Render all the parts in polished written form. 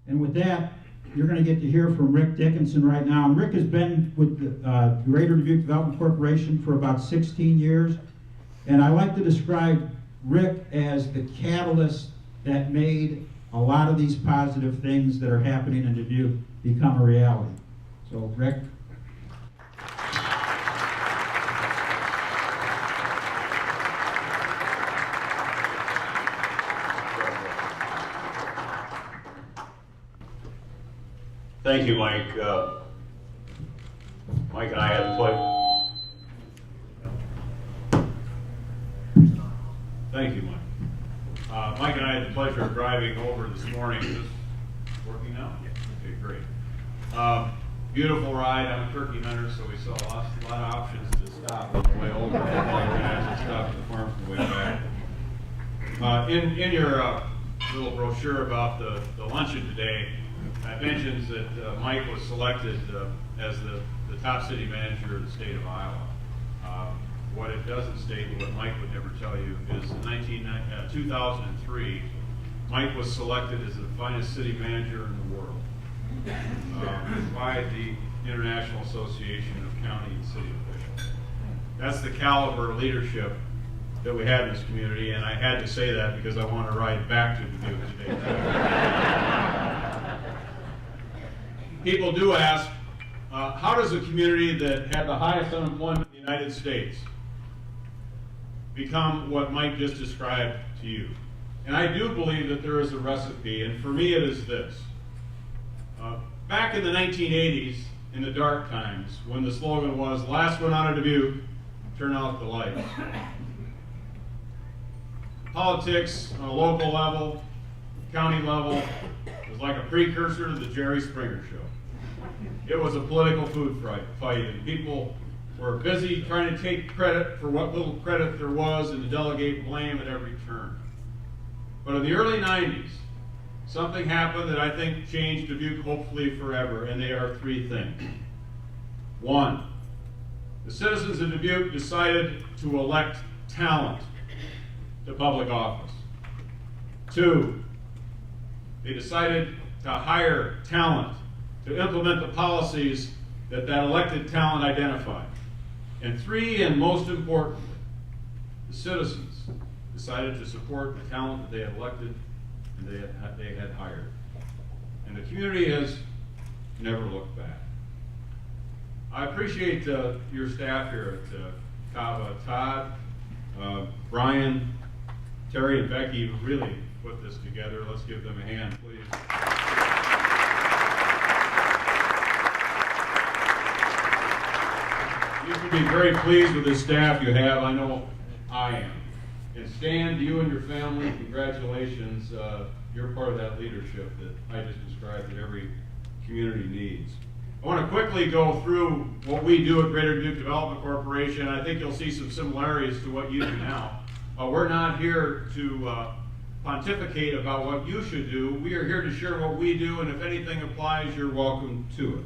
And with that, you're going to get to hear from Rick Dickinson right now. And Rick has been with the Greater Dubuque Development Corporation for about 16 years. And I like to describe Rick as the catalyst that made a lot of these positive things that are happening in Dubuque become a reality. So, Rick. Thank you, Mike. Mike and I had the pleasure. Thank you, Mike. Mike and I had the pleasure of driving over this morning. Is this working now? Yeah. Okay, great. Beautiful ride. I'm a turkey hunter, so we saw a lot of options to stop on the way over. We're going to have to stop at the farm on the way back. In your little brochure about the luncheon today, it mentions that Mike was selected as the top city manager of the state of Iowa. What it doesn't state, and what Mike would never tell you, is in 2003, Mike was selected as the finest city manager in the world by the International Association of County and City Officials. That's the caliber of leadership that we have in this community, and I had to say that because I want to ride back to Dubuque today. People do ask, how does a community that had the highest unemployment in the United States become what Mike just described to you? And I do believe that there is a recipe, and for me it is this. Back in the 1980s, in the dark times, when the slogan was, last one out of Dubuque, turn out the lights. Politics on a local level, county level, was like a precursor to the Jerry Springer Show. It was a political food fight, and people were busy trying to take credit for what little credit there was and to delegate blame at every turn. But in the early 90s, something happened that I think changed Dubuque hopefully forever, and they are three things. One, the citizens of Dubuque decided to elect talent to public office. Two, they decided to hire talent to implement the policies that elected talent identified. And three, and most importantly, the citizens decided to support the talent that they had elected and they had hired. And the community has never looked back. I appreciate your staff here at KABA, Todd, Brian, Terry, and Becky who really put this together. Let's give them a hand, please. You should be very pleased with the staff you have. I know I am. And Stan, to you and your family, congratulations. You're part of that leadership that I just described that every community needs. I want to quickly go through what we do at Greater Dubuque Development Corporation. I think you'll see some similarities to what you do now. We're not here to pontificate about what you should do. We are here to share what we do, and if anything applies, you're welcome to it.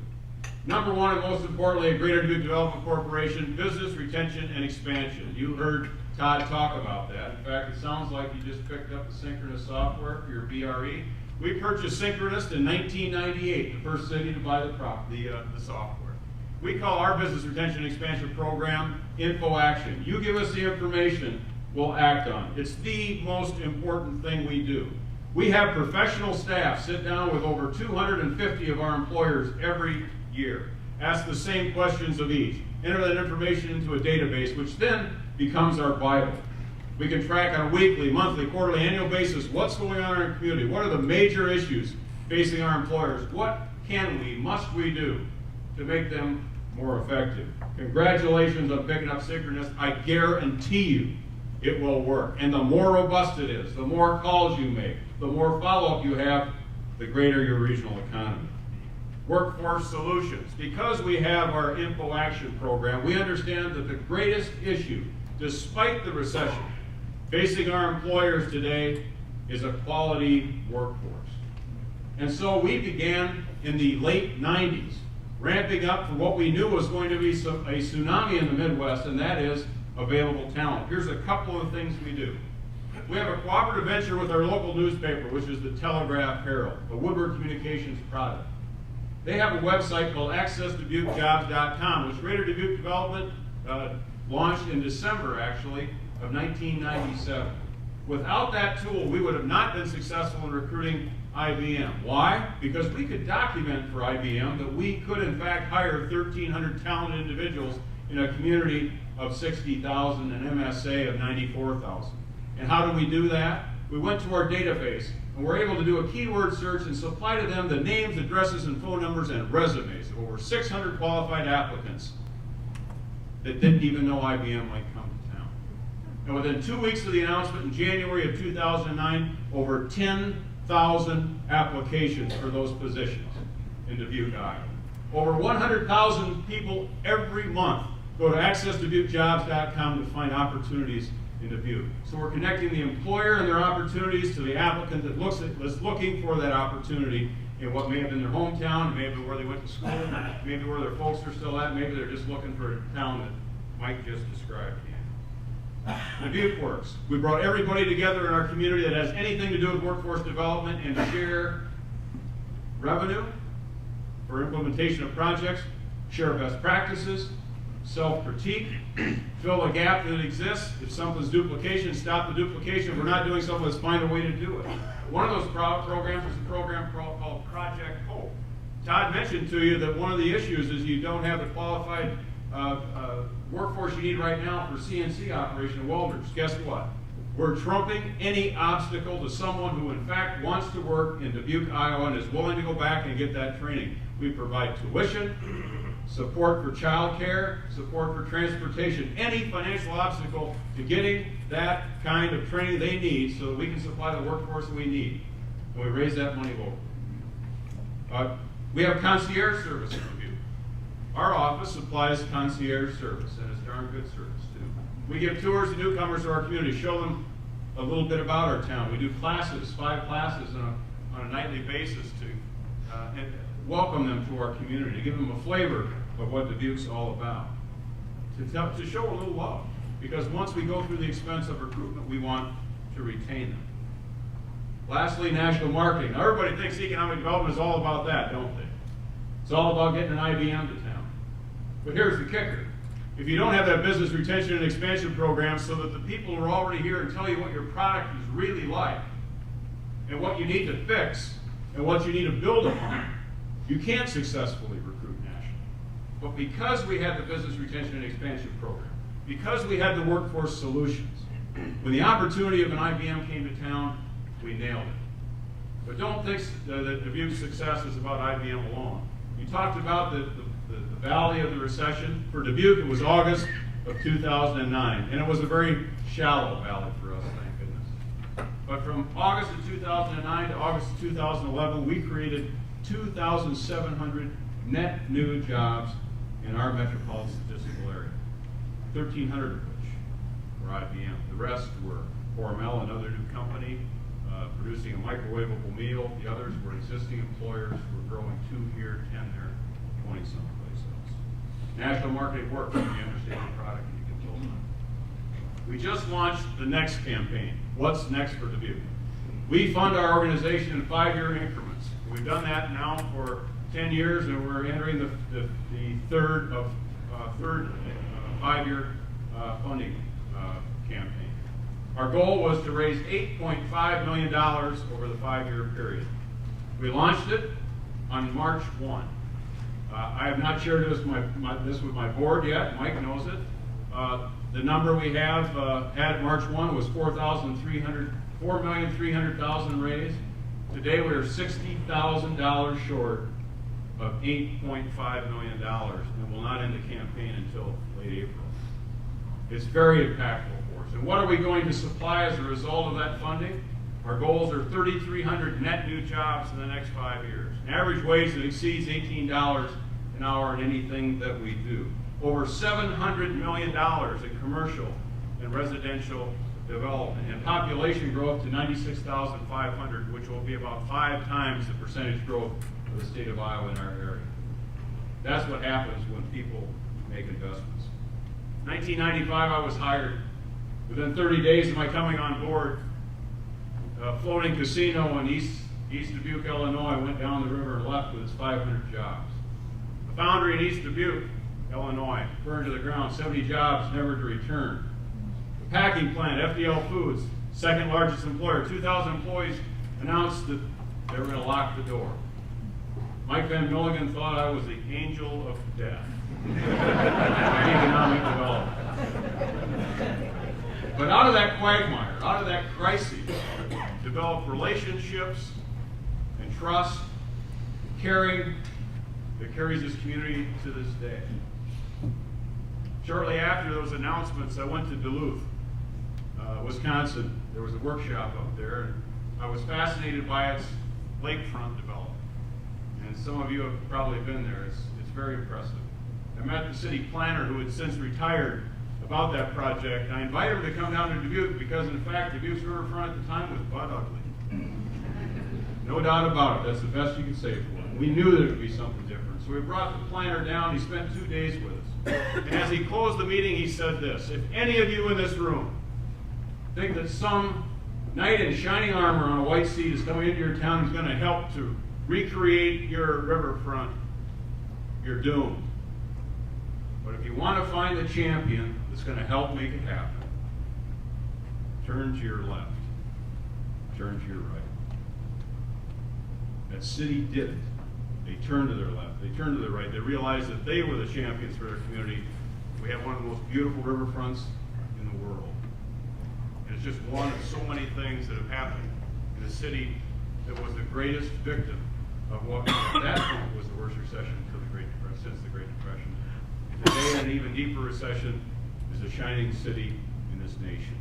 Number one, and most importantly, at Greater Dubuque Development Corporation, business retention and expansion. You heard Todd talk about that. In fact, it sounds like you just picked up the Synchronous software for your BRE. We purchased Synchronous in 1998, the first city to buy the software. We call our business retention and expansion program Info Action. You give us the information, we'll act on it. It's the most important thing we do. We have professional staff sit down with over 250 of our employers every year. Ask the same questions of each. Enter that information into a database, which then becomes our Bible. We can track on a weekly, monthly, quarterly, annual basis what's going on in our community. What are the major issues facing our employers? What must we do to make them more effective? Congratulations on picking up Synchronous. I guarantee you it will work. And the more robust it is, the more calls you make, the more follow-up you have, the greater your regional economy. Workforce solutions. Because we have our Info Action program, we understand that the greatest issue, despite the recession, facing our employers today is a quality workforce. And so we began in the late 90s, ramping up for what we knew was going to be a tsunami in the Midwest, and that is available talent. Here's a couple of things we do. We have a cooperative venture with our local newspaper, which is the Telegraph Herald, a Woodward Communications product. They have a website called accessdubukejobs.com, which Greater Dubuque Development launched in December, actually, of 1997. Without that tool, we would have not been successful in recruiting IBM. Why? Because we could document for IBM that we could, in fact, hire 1,300 talented individuals in a community of 60,000, an MSA of 94,000. And how do we do that? We went to our database, and we're able to do a keyword search and supply to them the names, addresses, and phone numbers and resumes of over 600 qualified applicants that didn't even know IBM might come to town. And within 2 weeks of the announcement in January of 2009, over 10,000 applications for those positions in Dubuque, Iowa. Over 100,000 people every month go to accessdubukejobs.com to find opportunities in Dubuque. So we're connecting the employer and their opportunities to the applicant that's looking for that opportunity in what may have been their hometown, maybe where they went to school, maybe where their folks are still at, maybe they're just looking for a town that Mike just described to you. Dubuque Works. We brought everybody together in our community that has anything to do with workforce development and share revenue for implementation of projects, share best practices, self-critique, fill a gap that exists. If something's duplication, stop the duplication. If we're not doing something, let's find a way to do it. One of those programs is a program called Project Hope. Todd mentioned to you that one of the issues is you don't have the qualified workforce you need right now for CNC operation welders. Guess what? We're trumping any obstacle to someone who in fact wants to work in Dubuque, Iowa, and is willing to go back and get that training. We provide tuition, support for child care, support for transportation, any financial obstacle to getting that kind of training they need so that we can supply the workforce that we need. And we raise that money locally. We have concierge service in Dubuque. Our office supplies concierge service, and it's darn good service too. We give tours to newcomers to our community, show them a little bit about our town. We do classes, 5 classes on a nightly basis to welcome them to our community, to give them a flavor of what Dubuque's all about, to show a little love. Because once we go through the expense of recruitment, we want to retain them. Lastly, national marketing. Now, everybody thinks economic development is all about that, don't they? It's all about getting an IBM to town. But here's the kicker. If you don't have that business retention and expansion program so that the people who are already here and tell you what your product is really like, and what you need to fix, and what you need to build upon, you can't successfully recruit nationally. But because we had the business retention and expansion program, because we had the workforce solutions, when the opportunity of an IBM came to town, we nailed it. But don't think that Dubuque's success is about IBM alone. You talked about the valley of the recession. For Dubuque, it was August of 2009, and it was a very shallow valley for us, thank goodness. But from August of 2009 to August of 2011, we created 2,700 net new jobs in our metropolitan statistical area, 1,300 of which were IBM. The rest were Hormel, another new company, producing a microwavable meal. The others were existing employers who were growing 2 here, 10 there, 20 someplace else. National marketing works when you understand the product and you can build on it. We just launched the next campaign. What's next for Dubuque? We fund our organization in 5-year increments. We've done that now for 10 years, and we're entering the third 5-year funding campaign. Our goal was to raise $8.5 million over the 5-year period. We launched it on March 1. I have not shared this with my board yet. Mike knows it. The number we have had March 1 was $4,300,000 raised. Today we are $60,000 short of $8.5 million, and will not end the campaign until late April. It's very impactful for us. And what are we going to supply as a result of that funding? Our goals are 3,300 net new jobs in the next 5 years. An average wage that exceeds $18 an hour in anything that we do. Over $700 million in commercial and residential development, and population growth to 96,500, which will be about 5 times the percentage growth of the state of Iowa in our area. That's what happens when people make investments. 1995, I was hired Within 30 days of my coming on board, a floating casino in East Dubuque, Illinois, went down the river and left with its 500 jobs. A foundry in East Dubuque, Illinois, burned to the ground, 70 jobs never to return. The packing plant, FDL Foods, second largest employer, 2,000 employees, announced that they were going to lock the door. Mike Van Milligen thought I was the angel of death in economic development. But out of that quagmire, out of that crisis, developed relationships and trust, and caring that carries this community to this day. Shortly after those announcements, I went to Duluth, Wisconsin. There was a workshop up there, and I was fascinated by its lakefront development. And some of you have probably been there. It's very impressive. I met the city planner, who had since retired, about that project. I invited him to come down to Dubuque because, in fact, Dubuque's riverfront at the time was butt ugly. No doubt about it. That's the best you can say for one. We knew there would be something different. So we brought the planner down. He spent 2 days with us. And as he closed the meeting, he said this: if any of you in this room think that some knight in shining armor on a white steed is coming into your town who's going to help to recreate your riverfront, you're doomed. But if you want to find the champion that's going to help make it happen, turn to your left, turn to your right. That city did it. They turned to their left, they turned to their right. They realized that they were the champions for their community. We have one of the most beautiful riverfronts in the world. And it's just one of so many things that have happened in a city that was the greatest victim of what at that point was the worst recession since the Great Depression. Today, an even deeper recession is a shining city in this nation.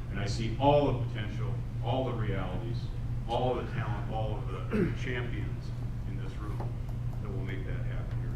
And I see all the potential, all the realities, all of the talent, all of the champions in this room that will make that happen here.